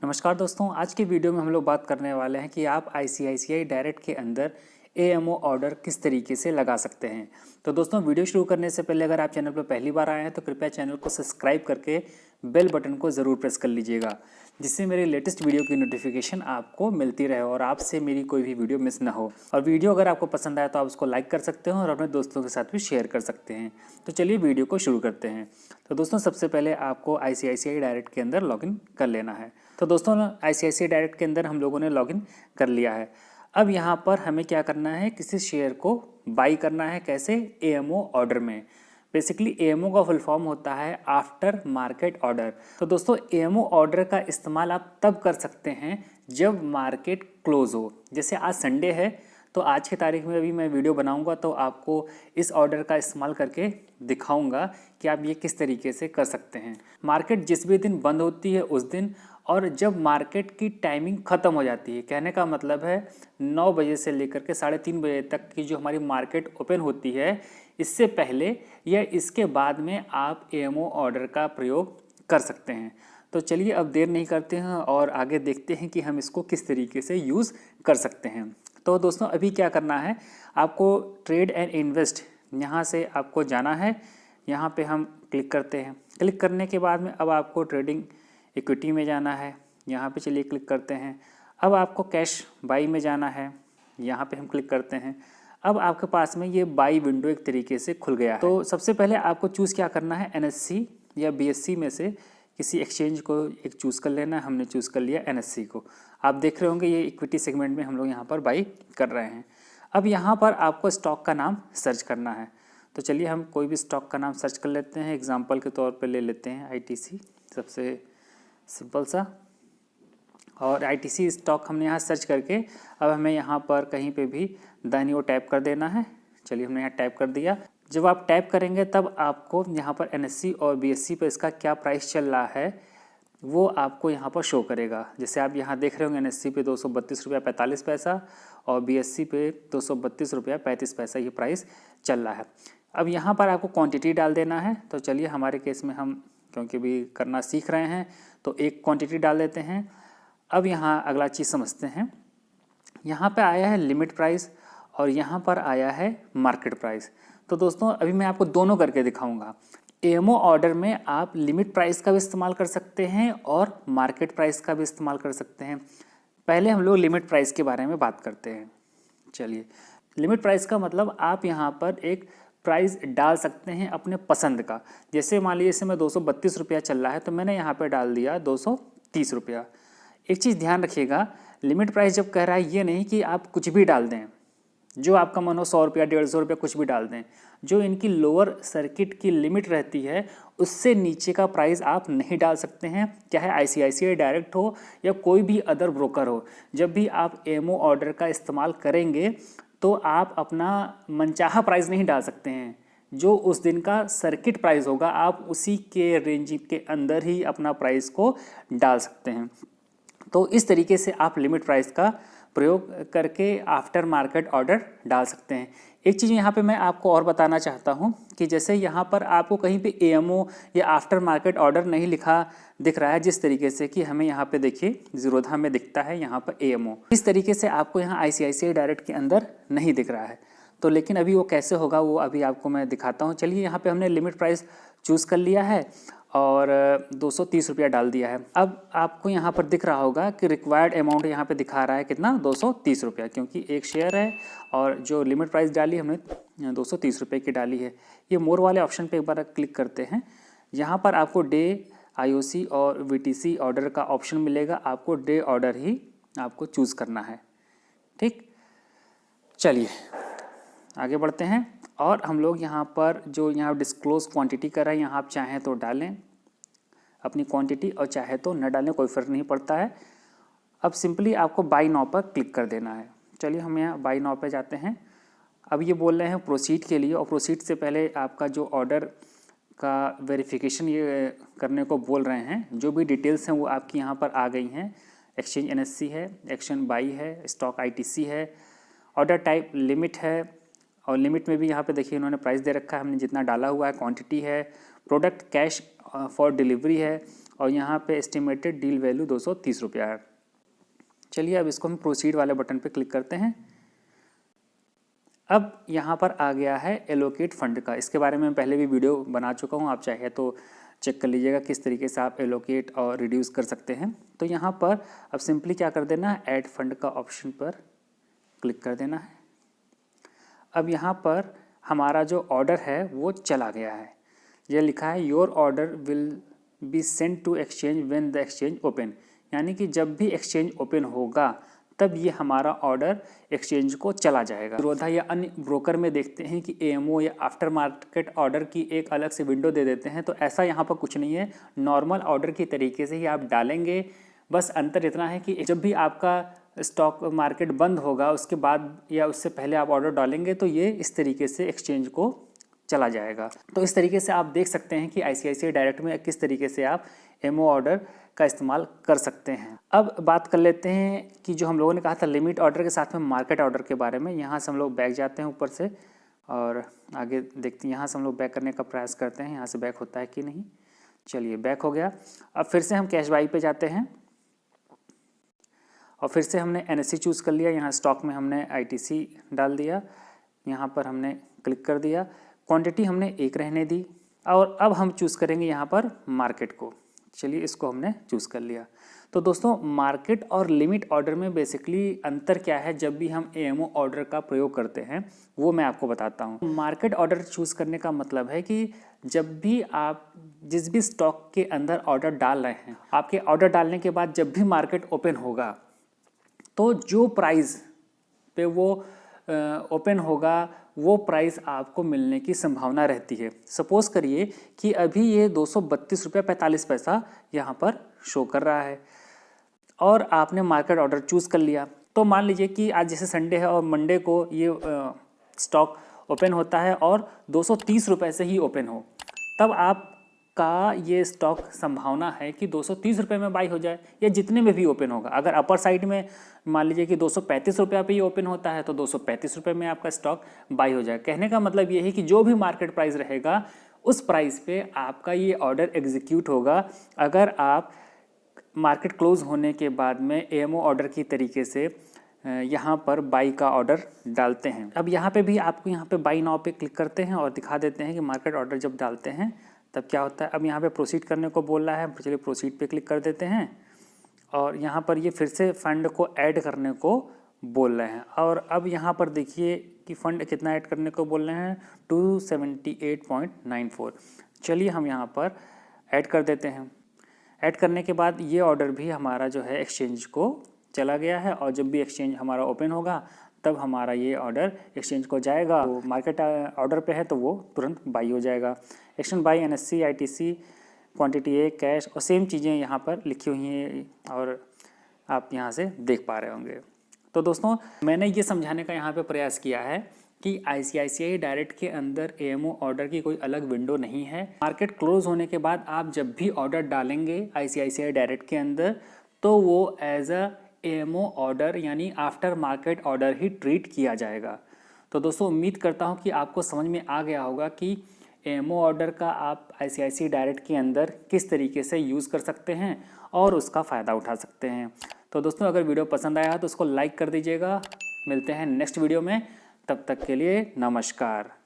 नमस्कार दोस्तों, आज के वीडियो में हम लोग बात करने वाले हैं कि आप ICICI डायरेक्ट के अंदर AMO ऑर्डर किस तरीके से लगा सकते हैं। तो दोस्तों, वीडियो शुरू करने से पहले अगर आप चैनल पर पहली बार आए हैं तो कृपया चैनल को सब्सक्राइब करके बेल बटन को ज़रूर प्रेस कर लीजिएगा, जिससे मेरे लेटेस्ट वीडियो की नोटिफिकेशन आपको मिलती रहे और आपसे मेरी कोई भी वीडियो मिस ना हो। और वीडियो अगर आपको पसंद आए तो आप उसको लाइक कर सकते हैं और अपने दोस्तों के साथ भी शेयर कर सकते हैं। तो चलिए वीडियो को शुरू करते हैं। तो दोस्तों, सबसे पहले आपको ICICI डायरेक्ट के अंदर लॉगिन कर लेना है। तो दोस्तों, ICICI डायरेक्ट के अंदर हम लोगों ने लॉगिन कर लिया है। अब यहाँ पर हमें क्या करना है, किसी शेयर को बाई करना है। कैसे? AMO ऑर्डर में। बेसिकली AMO का फुल फॉर्म होता है आफ्टर मार्केट ऑर्डर। तो दोस्तों, AMO ऑर्डर का इस्तेमाल आप तब कर सकते हैं जब मार्केट क्लोज हो। जैसे आज संडे है तो आज की तारीख में अभी मैं वीडियो बनाऊंगा तो आपको इस ऑर्डर का इस्तेमाल करके दिखाऊंगा कि आप ये किस तरीके से कर सकते हैं। मार्केट जिस भी दिन बंद होती है उस दिन, और जब मार्केट की टाइमिंग ख़त्म हो जाती है, कहने का मतलब है 9 बजे से लेकर के 3:30 बजे तक की जो हमारी मार्केट ओपन होती है, इससे पहले या इसके बाद में आप AMO ऑर्डर का प्रयोग कर सकते हैं। तो चलिए अब देर नहीं करते हैं और आगे देखते हैं कि हम इसको किस तरीके से यूज़ कर सकते हैं। तो दोस्तों, अभी क्या करना है, आपको ट्रेड एंड इन्वेस्ट यहाँ से आपको जाना है। यहाँ पे हम क्लिक करते हैं। क्लिक करने के बाद में अब आपको ट्रेडिंग इक्विटी में जाना है। यहाँ पे चलिए क्लिक करते हैं। अब आपको कैश बाई में जाना है। यहाँ पे हम क्लिक करते हैं। अब आपके पास में ये बाई विंडो एक तरीके से खुल गया है। तो सबसे पहले आपको चूज़ क्या करना है, NSE या BSE में से किसी एक्सचेंज को एक चूज़ कर लेना है। हमने चूज़ कर लिया NSE को। आप देख रहे होंगे ये इक्विटी सेगमेंट में हम लोग यहाँ पर बाई कर रहे हैं। अब यहाँ पर आपको स्टॉक का नाम सर्च करना है। तो चलिए हम कोई भी स्टॉक का नाम सर्च कर लेते हैं। एग्जाम्पल के तौर पर ले लेते हैं ITC, सबसे सिंपल सा। और ITC स्टॉक हमने यहाँ सर्च करके अब हमें यहाँ पर कहीं पे भी दाहिनी ओर टैप कर देना है। चलिए हमने यहाँ टैप कर दिया। जब आप टैप करेंगे तब आपको यहाँ पर NSE और BSE पर इसका क्या प्राइस चल रहा है वो आपको यहाँ पर शो करेगा। जैसे आप यहाँ देख रहे होंगे NSE पे 232 रुपया 45 पैसा और BSE पे 232 रुपया 35 पैसा ये प्राइस चल रहा है। अब यहाँ पर आपको क्वांटिटी डाल देना है। तो चलिए हमारे केस में हम क्योंकि भी करना सीख रहे हैं तो एक क्वांटिटी डाल देते हैं। अब यहाँ अगला चीज़ समझते हैं। यहाँ पे आया है लिमिट प्राइस और यहाँ पर आया है मार्केट प्राइस। तो दोस्तों, अभी मैं आपको दोनों करके दिखाऊंगा। AMO ऑर्डर में आप लिमिट प्राइस का भी इस्तेमाल कर सकते हैं और मार्केट प्राइस का भी इस्तेमाल कर सकते हैं। पहले हम लोग लिमिट प्राइस के बारे में बात करते हैं। चलिए, लिमिट प्राइस का मतलब आप यहाँ पर एक प्राइस डाल सकते हैं अपने पसंद का। जैसे मान लीजिए मैं 232 रुपया चल रहा है तो मैंने यहाँ पे डाल दिया 230 रुपया। एक चीज़ ध्यान रखिएगा, लिमिट प्राइस जब कह रहा है ये नहीं कि आप कुछ भी डाल दें, जो आपका मन हो 100 रुपया 150 रुपया कुछ भी डाल दें। जो इनकी लोअर सर्किट की लिमिट रहती है उससे नीचे का प्राइस आप नहीं डाल सकते हैं, चाहे ICICI डायरेक्ट हो या कोई भी अदर ब्रोकर हो। जब भी आप AMO ऑर्डर का इस्तेमाल करेंगे तो आप अपना मनचाहा प्राइस नहीं डाल सकते हैं। जो उस दिन का सर्किट प्राइस होगा आप उसी के रेंज के अंदर ही अपना प्राइस को डाल सकते हैं। तो इस तरीके से आप लिमिट प्राइस का प्रयोग करके आफ्टर मार्केट ऑर्डर डाल सकते हैं। एक चीज़ यहाँ पे मैं आपको और बताना चाहता हूँ कि जैसे यहाँ पर आपको कहीं पे AMO या आफ्टर मार्केट ऑर्डर नहीं लिखा दिख रहा है, जिस तरीके से कि हमें यहाँ पे देखिए ज़ीरोधा में दिखता है यहाँ पर AMO, इस तरीके से आपको यहाँ ICICI डायरेक्ट के अंदर नहीं दिख रहा है। तो लेकिन अभी वो कैसे होगा वो अभी आपको मैं दिखाता हूँ। चलिए, यहाँ पे हमने लिमिट प्राइस चूज़ कर लिया है और 230 रुपया डाल दिया है। अब आपको यहाँ पर दिख रहा होगा कि रिक्वायर्ड अमाउंट यहाँ पे दिखा रहा है कितना, 230 रुपया, क्योंकि एक शेयर है और जो लिमिट प्राइस डाली हमने 230 रुपये की डाली है। ये मोर वाले ऑप्शन पे एक बार क्लिक करते हैं। यहाँ पर आपको डे, IOC और VTC ऑर्डर का ऑप्शन मिलेगा। आपको डे ऑर्डर ही आपको चूज़ करना है। ठीक, चलिए आगे बढ़ते हैं। और हम लोग यहाँ पर जो यहाँ डिस्क्लोज क्वांटिटी कर रहे हैं, यहाँ आप चाहें तो डालें अपनी क्वांटिटी और चाहे तो न डालें, कोई फ़र्क नहीं पड़ता है। अब सिंपली आपको बाई नाउ पर क्लिक कर देना है। चलिए हम यहाँ बाई नाउ पे जाते हैं। अब ये बोल रहे हैं प्रोसीड के लिए, और प्रोसीड से पहले आपका जो ऑर्डर का वेरिफिकेशन ये करने को बोल रहे हैं। जो भी डिटेल्स हैं वो आपकी यहाँ पर आ गई हैं। एक्सचेंज NSE है, एक्शन बाई है, स्टॉक ITC है, ऑर्डर टाइप लिमिट है, और लिमिट में भी यहाँ पे देखिए इन्होंने प्राइस दे रखा है, हमने जितना डाला हुआ है, क्वांटिटी है, प्रोडक्ट कैश फॉर डिलीवरी है, और यहाँ पे एस्टिमेटेड डील वैल्यू 230 रुपया है। चलिए अब इसको हम प्रोसीड वाले बटन पे क्लिक करते हैं। अब यहाँ पर आ गया है एलोकेट फंड का। इसके बारे में मैं पहले भी वीडियो बना चुका हूँ, आप चाहे तो चेक कर लीजिएगा किस तरीके से आप एलोकेट और रिड्यूस कर सकते हैं। तो यहाँ पर अब सिंपली क्या कर देना है, ऐड फंड का ऑप्शन पर क्लिक कर देना है। अब यहाँ पर हमारा जो ऑर्डर है वो चला गया है। यह लिखा है your order will be send to exchange when the exchange open, यानी कि जब भी एक्सचेंज ओपन होगा तब ये हमारा ऑर्डर एक्सचेंज को चला जाएगा। रोधा या अन्य ब्रोकर में देखते हैं कि एएमओ या आफ्टर मार्केट ऑर्डर की एक अलग से विंडो दे देते हैं, तो ऐसा यहाँ पर कुछ नहीं है, नॉर्मल ऑर्डर की तरीके से ही आप डालेंगे। बस अंतर इतना है कि जब भी आपका स्टॉक मार्केट बंद होगा उसके बाद या उससे पहले आप ऑर्डर डालेंगे तो ये इस तरीके से एक्सचेंज को चला जाएगा। तो इस तरीके से आप देख सकते हैं कि आईसीआईसीआई डायरेक्ट में किस तरीके से आप एमओ ऑर्डर का इस्तेमाल कर सकते हैं। अब बात कर लेते हैं कि जो हम लोगों ने कहा था लिमिट ऑर्डर के साथ में मार्केट ऑर्डर के बारे में। यहाँ से हम लोग बैक जाते हैं ऊपर से और आगे देखते हैं, यहाँ से हम लोग बैक करने का प्रयास करते हैं, यहाँ से बैक होता है कि नहीं। चलिए बैक हो गया। अब फिर से हम कैश बाई पे जाते हैं और फिर से हमने एनएससी चूज़ कर लिया। यहाँ स्टॉक में हमने आईटीसी डाल दिया, यहाँ पर हमने क्लिक कर दिया, क्वांटिटी हमने 1 रहने दी और अब हम चूज़ करेंगे यहाँ पर मार्केट को। चलिए इसको हमने चूज़ कर लिया। तो दोस्तों मार्केट और लिमिट ऑर्डर में बेसिकली अंतर क्या है जब भी हम एएमओ ऑर्डर का प्रयोग करते हैं वो मैं आपको बताता हूँ। मार्केट ऑर्डर चूज़ करने का मतलब है कि जब भी आप जिस भी स्टॉक के अंदर ऑर्डर डाल रहे हैं, आपके ऑर्डर डालने के बाद जब भी मार्केट ओपन होगा तो जो प्राइस पे वो ओपन होगा वो प्राइस आपको मिलने की संभावना रहती है। सपोज़ करिए कि अभी ये 232 रुपये 45 पैसा यहाँ पर शो कर रहा है और आपने मार्केट ऑर्डर चूज़ कर लिया। तो मान लीजिए कि आज जैसे संडे है और मंडे को ये स्टॉक ओपन होता है और 230 रुपये से ही ओपन हो, तब आपका ये स्टॉक संभावना है कि 230 रुपये में बाई हो जाए या जितने में भी ओपन होगा। अगर अपर साइड में मान लीजिए कि 235 रुपये पे ही ओपन होता है तो 235 रुपये में आपका स्टॉक बाई हो जाए। कहने का मतलब ये है कि जो भी मार्केट प्राइस रहेगा उस प्राइस पे आपका ये ऑर्डर एग्जीक्यूट होगा अगर आप मार्केट क्लोज होने के बाद में एएमओ ऑर्डर की तरीके से यहाँ पर बाई का ऑर्डर डालते हैं। अब यहाँ पे भी आपको यहाँ पे बाई नाउ पे क्लिक करते हैं और दिखा देते हैं कि मार्केट ऑर्डर जब डालते हैं तब क्या होता है। अब यहाँ पे प्रोसीड करने को बोल रहा है, चलिए प्रोसीड पे क्लिक कर देते हैं और यहाँ पर ये फिर से फ़ंड को ऐड करने को बोल रहे हैं। और अब यहाँ पर देखिए कि फ़ंड कितना ऐड करने को बोल रहे हैं, 278.94। चलिए हम यहाँ पर ऐड कर देते हैं। ऐड करने के बाद ये ऑर्डर भी हमारा जो है एक्सचेंज को चला गया है और जब भी एक्सचेंज हमारा ओपन होगा तब हमारा ये ऑर्डर एक्सचेंज को जाएगा। तो मार्केट ऑर्डर पे है तो वो तुरंत बाई हो जाएगा। Action by NSC ITC quantity A cash और सेम चीज़ें यहाँ पर लिखी हुई हैं और आप यहाँ से देख पा रहे होंगे। तो दोस्तों मैंने ये समझाने का यहाँ पे प्रयास किया है कि आईसीआईसीआई डायरेक्ट के अंदर एएमओ ऑर्डर की कोई अलग विंडो नहीं है। मार्केट क्लोज होने के बाद आप जब भी ऑर्डर डालेंगे आईसीआईसीआई डायरेक्ट के अंदर तो वो एज अ एएमओ ऑर्डर यानी आफ्टर मार्केट ऑर्डर ही ट्रीट किया जाएगा। तो दोस्तों उम्मीद करता हूँ कि आपको समझ में आ गया होगा कि एएमओ ऑर्डर का आप आईसीआईसीआई डायरेक्ट के अंदर किस तरीके से यूज़ कर सकते हैं और उसका फ़ायदा उठा सकते हैं। तो दोस्तों अगर वीडियो पसंद आया तो उसको लाइक कर दीजिएगा। मिलते हैं नेक्स्ट वीडियो में, तब तक के लिए नमस्कार।